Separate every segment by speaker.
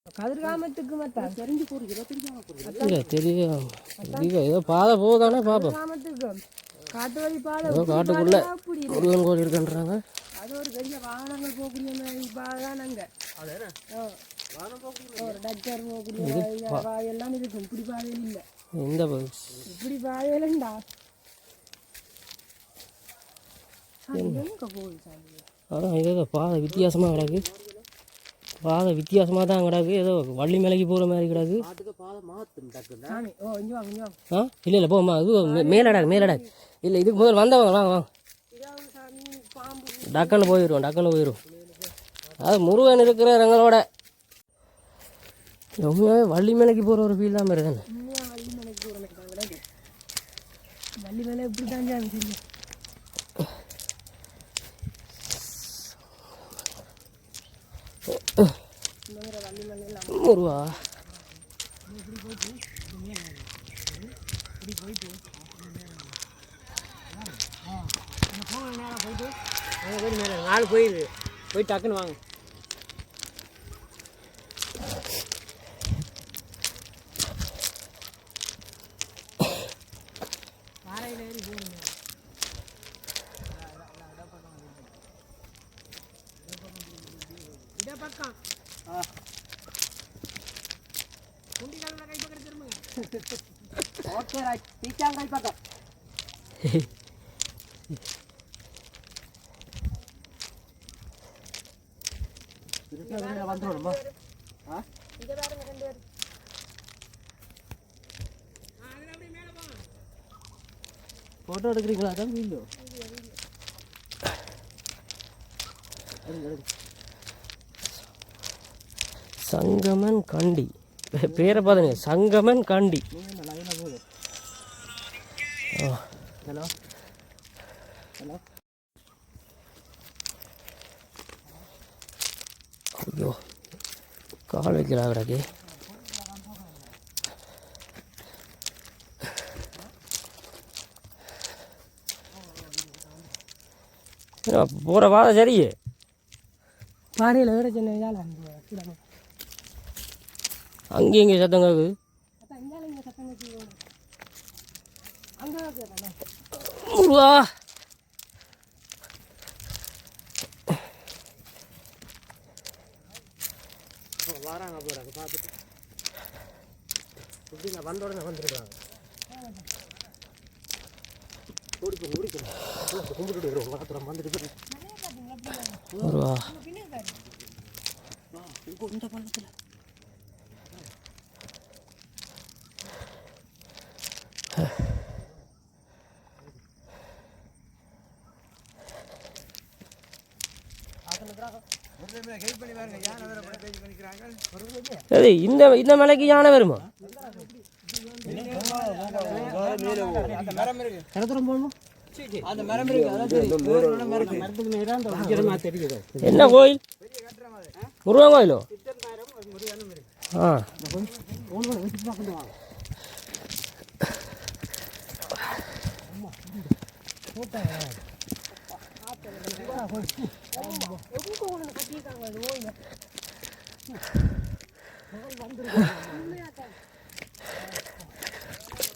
Speaker 1: கதிர்காமத்துக்கு மட்டும் தெரிஞ்சு
Speaker 2: இல்லை தெரியும் ஏதோ பாதை போகுதானே பார்ப்போம்.
Speaker 1: காட்டு வழி பாதை
Speaker 2: காட்டுக்குள்ளே முருகன் கோயில் இருக்குன்றாங்க.
Speaker 1: அது ஒரு பெரிய வாகனங்கள் போகக்கூடிய பாதை அங்கே ஒரு டக்கர் போகக்கூடிய பாதையெல்லாம் இருக்கும். இப்படி பாதையில் இல்லை.
Speaker 2: எந்த
Speaker 1: இப்படி பாதையிலண்டா
Speaker 2: அதான் ஏதோ பாதை வித்தியாசமாக கிடக்கு. பாதை வித்தியாசமாக தான் கிடக்கு. ஏதோ வள்ளி மலைக்கு போகிற மாதிரி கிடக்கு. இல்லை இல்லை போமா இது மேலடாக்கு மேலடாக்கு இல்லை இதுக்கு முதல் வந்தவங்க வாங்க வாங்க டக்குன்னு போயிடும். அது முருகன் இருக்கிற எங்களோட உண்மையாகவே வள்ளி மலைக்கு போகிற ஒரு ஃபீல் தான் மாதிரி தானே.
Speaker 1: வள்ளி மலை எப்படி தான் தெரியும்.
Speaker 2: முருவா
Speaker 3: நாலு போயிடுது போய் டக்குன்னு வாங்க.
Speaker 1: ஓகே ரைட் டீச்சாங்கை பக்கம்
Speaker 3: வந்துடுமா?
Speaker 2: ஃபோட்டோ எடுக்கிறீங்களா? அதான் வீடியோ சங்கமன் கண்டி பேரை பார்த்துங்க. சங்கமன் கண்டி.
Speaker 3: ஹலோ ஹலோ
Speaker 2: ஐயோ கால் வைக்கிறா கிடக்கு. போகிற வாத சரியே
Speaker 1: பாறையில் வேற சின்ன
Speaker 2: அங்கேயும் இங்கே சத்தம் கேட்குது. முருகா
Speaker 3: வராங்க போகிறாங்க பார்த்துட்டு இப்படி நான் வந்த உடனே வந்துருக்காங்க. கும்பிட்டு வளர்த்துறோம் வந்துட்டு
Speaker 2: முருகா
Speaker 3: இந்த பழத்தில்
Speaker 2: இந்த இந்த மலைக்கு யானை வருமா? என்ன கோயில்? முருகன் கோயிலோ? ஆ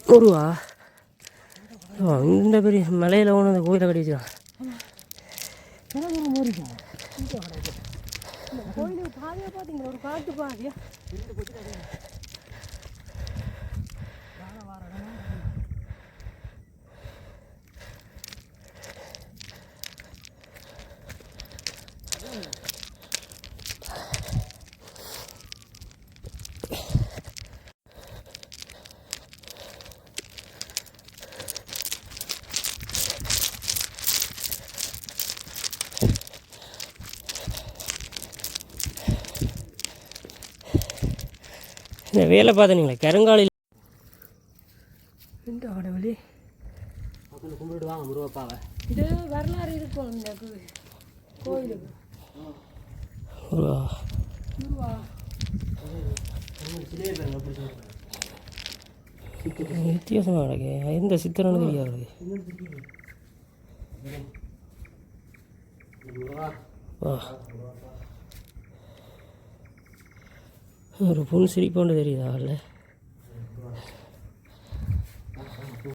Speaker 2: முருகா இந்த பெரிய மலையில் ஒன்று அந்த கோயிலை கட்டிச்சுதான்.
Speaker 1: கோயிலுக்கு பாதையா பார்த்தீங்களா? ஒரு காட்டு பாதையா
Speaker 2: இந்த வேலை பார்த்தீங்களா கருங்காலில் இந்த ஆடவழி
Speaker 3: கும்பிடுவாங்க முருகப்பாவை.
Speaker 1: இது வரலாறு இருக்கும் இந்த கோயிலுக்கு.
Speaker 2: வித்தியாசமாக கிடக்கு. எந்த சித்திரன்னு தெரியாது. ஒரு புன் சிரிப்போண்டு தெரியுதா அதில்